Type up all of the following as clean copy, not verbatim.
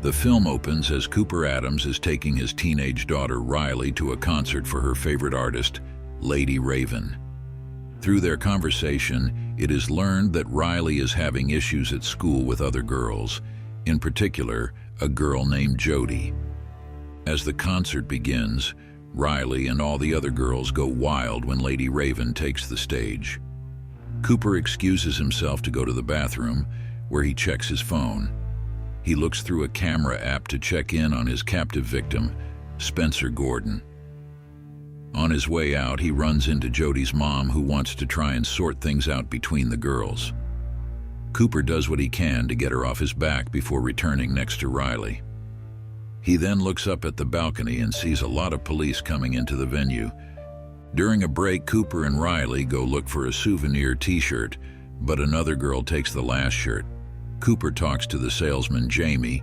The film opens as Cooper Adams is taking his teenage daughter Riley to a concert for her favorite artist, Lady Raven. Through their conversation, it is learned that Riley is having issues at school with other girls, in particular, a girl named Jody. As the concert begins, Riley and all the other girls go wild when Lady Raven takes the stage. Cooper excuses himself to go to the bathroom, where he checks his phone. He looks through a camera app to check in on his captive victim, Spencer Gordon. On his way out, he runs into Jody's mom, who wants to try and sort things out between the girls. Cooper does what he can to get her off his back before returning next to Riley. He then looks up at the balcony and sees a lot of police coming into the venue. During a break, Cooper and Riley go look for a souvenir t-shirt, but another girl takes the last shirt. Cooper talks to the salesman, Jamie,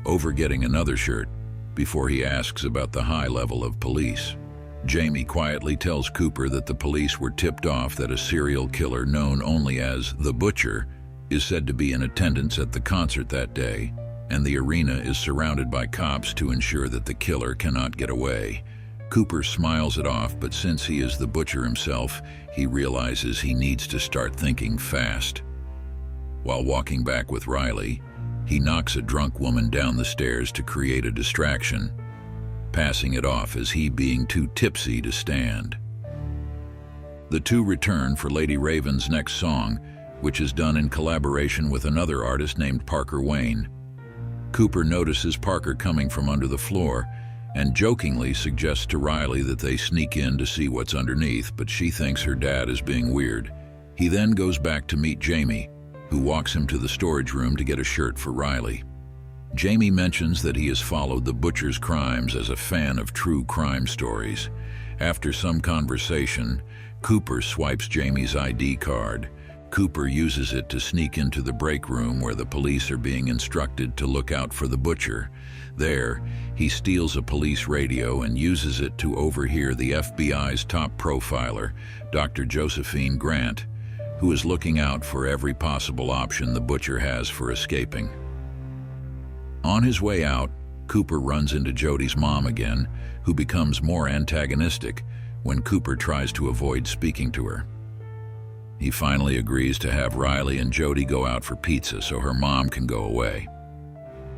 over getting another shirt, before he asks about the high level of police. Jamie quietly tells Cooper that the police were tipped off that a serial killer known only as the Butcher is said to be in attendance at the concert that day, and the arena is surrounded by cops to ensure that the killer cannot get away. Cooper smiles it off, but since he is the Butcher himself, he realizes he needs to start thinking fast. While walking back with Riley, he knocks a drunk woman down the stairs to create a distraction, passing it off as he being too tipsy to stand. The two return for Lady Raven's next song, which is done in collaboration with another artist named Parker Wayne. Cooper notices Parker coming from under the floor and jokingly suggests to Riley that they sneak in to see what's underneath, but she thinks her dad is being weird. He then goes back to meet Jamie, who walks him to the storage room to get a shirt for Riley. Jamie mentions that he has followed the Butcher's crimes as a fan of true crime stories. After some conversation, Cooper swipes Jamie's ID card. Cooper uses it to sneak into the break room where the police are being instructed to look out for the Butcher. There, he steals a police radio and uses it to overhear the FBI's top profiler, Dr. Josephine Grant, who is looking out for every possible option the Butcher has for escaping. On his way out, Cooper runs into Jody's mom again, who becomes more antagonistic when Cooper tries to avoid speaking to her. He finally agrees to have Riley and Jody go out for pizza so her mom can go away.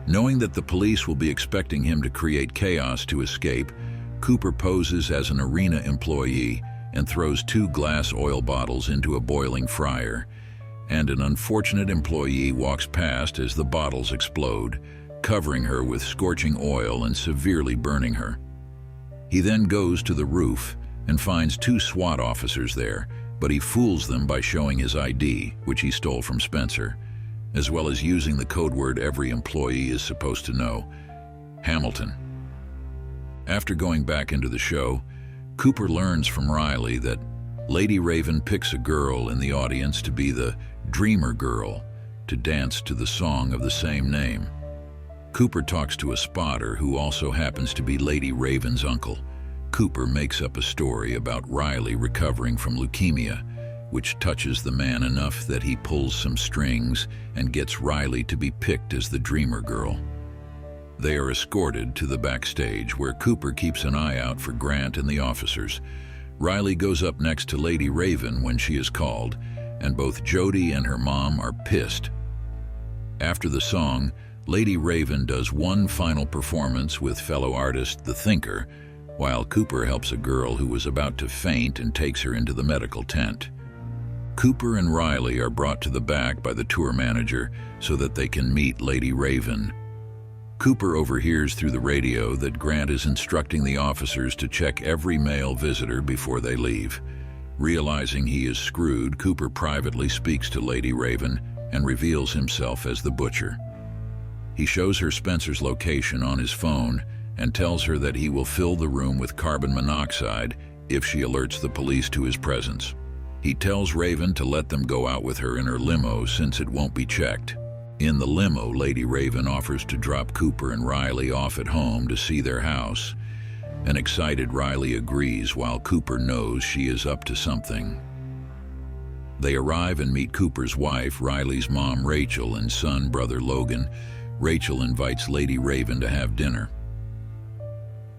Knowing that the police will be expecting him to create chaos to escape, Cooper poses as an arena employee and throws 2 glass oil bottles into a boiling fryer, and an unfortunate employee walks past as the bottles explode, covering her with scorching oil and severely burning her. He then goes to the roof and finds 2 SWAT officers there, but he fools them by showing his ID, which he stole from Spencer, as well as using the code word every employee is supposed to know, Hamilton. After going back into the show, Cooper learns from Riley that Lady Raven picks a girl in the audience to be the Dreamer Girl to dance to the song of the same name. Cooper talks to a spotter who also happens to be Lady Raven's uncle. Cooper makes up a story about Riley recovering from leukemia, which touches the man enough that he pulls some strings and gets Riley to be picked as the Dreamer Girl. They are escorted to the backstage, where Cooper keeps an eye out for Grant and the officers. Riley goes up next to Lady Raven when she is called, and both Jody and her mom are pissed. After the song, Lady Raven does one final performance with fellow artist The Thinker, while Cooper helps a girl who was about to faint and takes her into the medical tent. Cooper and Riley are brought to the back by the tour manager so that they can meet Lady Raven. Cooper overhears through the radio that Grant is instructing the officers to check every male visitor before they leave. Realizing he is screwed, Cooper privately speaks to Lady Raven and reveals himself as the Butcher. He shows her Spencer's location on his phone and tells her that he will fill the room with carbon monoxide if she alerts the police to his presence. He tells Raven to let them go out with her in her limo since it won't be checked. In the limo, Lady Raven offers to drop Cooper and Riley off at home to see their house. An excited Riley agrees while Cooper knows she is up to something. They arrive and meet Cooper's wife, Riley's mom Rachel, and son, brother Logan, Rachel invites Lady Raven to have dinner.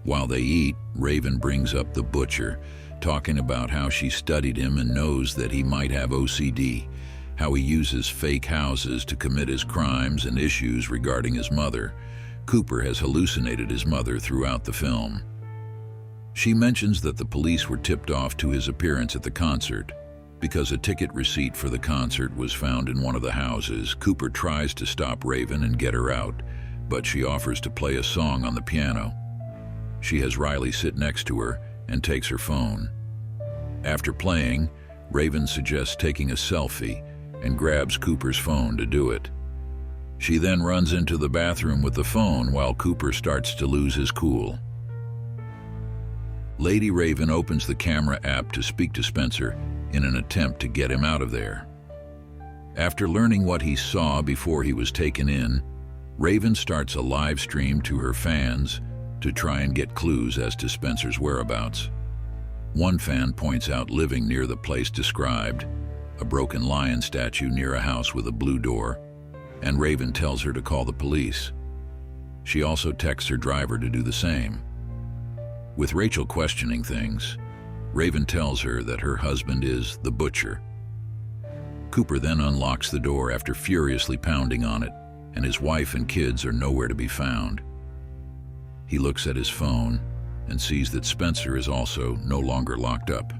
While they eat, Raven brings up the butcher, talking about how she studied him and knows that he might have OCD, how he uses fake houses to commit his crimes, and issues regarding his mother. Cooper has hallucinated his mother throughout the film. She mentions that the police were tipped off to his appearance at the concert. Because a ticket receipt for the concert was found in one of the houses, Cooper tries to stop Raven and get her out, but she offers to play a song on the piano. She has Riley sit next to her and takes her phone. After playing, Raven suggests taking a selfie and grabs Cooper's phone to do it. She then runs into the bathroom with the phone while Cooper starts to lose his cool. Lady Raven opens the camera app to speak to Spencer in an attempt to get him out of there. After learning what he saw before he was taken in, Raven starts a live stream to her fans to try and get clues as to Spencer's whereabouts. One fan points out living near the place described, a broken lion statue near a house with a blue door, and Raven tells her to call the police. She also texts her driver to do the same. With Rachel questioning things, Raven tells her that her husband is the butcher. Cooper then unlocks the door after furiously pounding on it, and his wife and kids are nowhere to be found. He looks at his phone and sees that Spencer is also no longer locked up.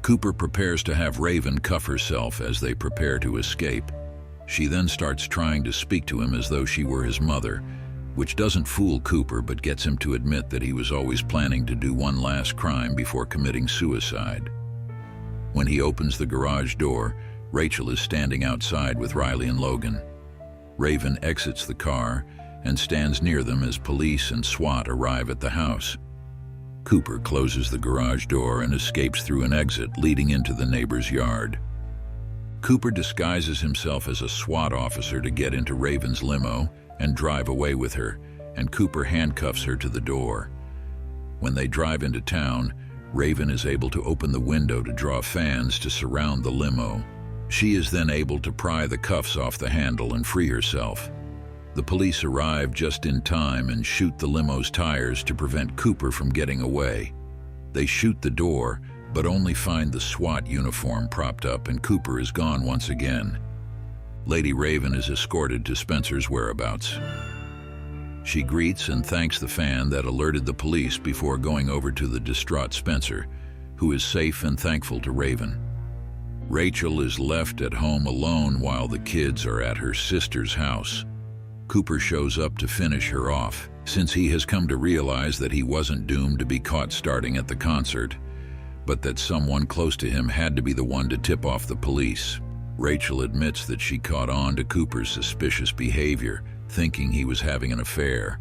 Cooper prepares to have Raven cuff herself as they prepare to escape. She then starts trying to speak to him as though she were his mother, which doesn't fool Cooper but gets him to admit that he was always planning to do one last crime before committing suicide. When he opens the garage door, Rachel is standing outside with Riley and Logan. Raven exits the car and stands near them as police and SWAT arrive at the house. Cooper closes the garage door and escapes through an exit leading into the neighbor's yard. Cooper disguises himself as a SWAT officer to get into Raven's limo and drive away with her, and Cooper handcuffs her to the door. When they drive into town, Raven is able to open the window to draw fans to surround the limo. She is then able to pry the cuffs off the handle and free herself. The police arrive just in time and shoot the limo's tires to prevent Cooper from getting away. They shoot the door, but only find the SWAT uniform propped up, and Cooper is gone once again. Lady Raven is escorted to Spencer's whereabouts. She greets and thanks the fan that alerted the police before going over to the distraught Spencer, who is safe and thankful to Raven. Rachel is left at home alone while the kids are at her sister's house. Cooper shows up to finish her off, since he has come to realize that he wasn't doomed to be caught starting at the concert, but that someone close to him had to be the one to tip off the police. Rachel admits that she caught on to Cooper's suspicious behavior, thinking he was having an affair.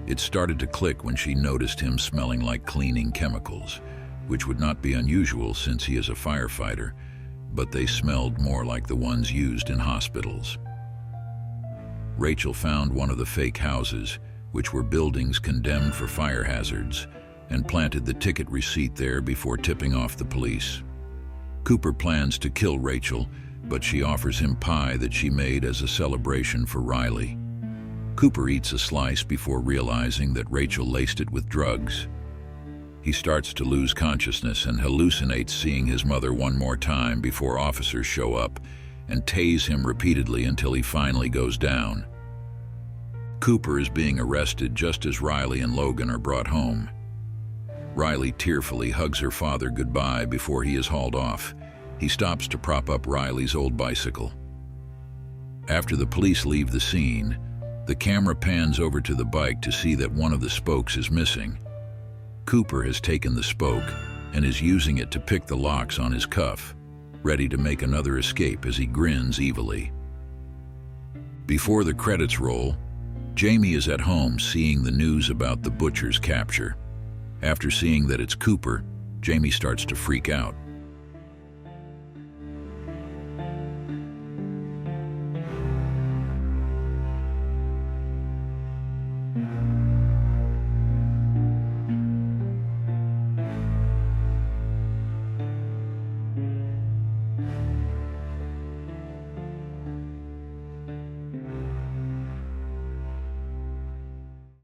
It started to click when she noticed him smelling like cleaning chemicals, which would not be unusual since he is a firefighter, but they smelled more like the ones used in hospitals. Rachel found one of the fake houses, which were buildings condemned for fire hazards, and planted the ticket receipt there before tipping off the police. Cooper plans to kill Rachel, but she offers him pie that she made as a celebration for Riley. Cooper eats a slice before realizing that Rachel laced it with drugs. He starts to lose consciousness and hallucinates seeing his mother one more time before officers show up and tase him repeatedly until he finally goes down. Cooper is being arrested just as Riley and Logan are brought home. Riley tearfully hugs her father goodbye before he is hauled off. He stops to prop up Riley's old bicycle. After the police leave the scene, the camera pans over to the bike to see that one of the spokes is missing. Cooper has taken the spoke and is using it to pick the locks on his cuff, ready to make another escape as he grins evilly. Before the credits roll, Jamie is at home seeing the news about the butcher's capture. After seeing that it's Cooper, Jamie starts to freak out.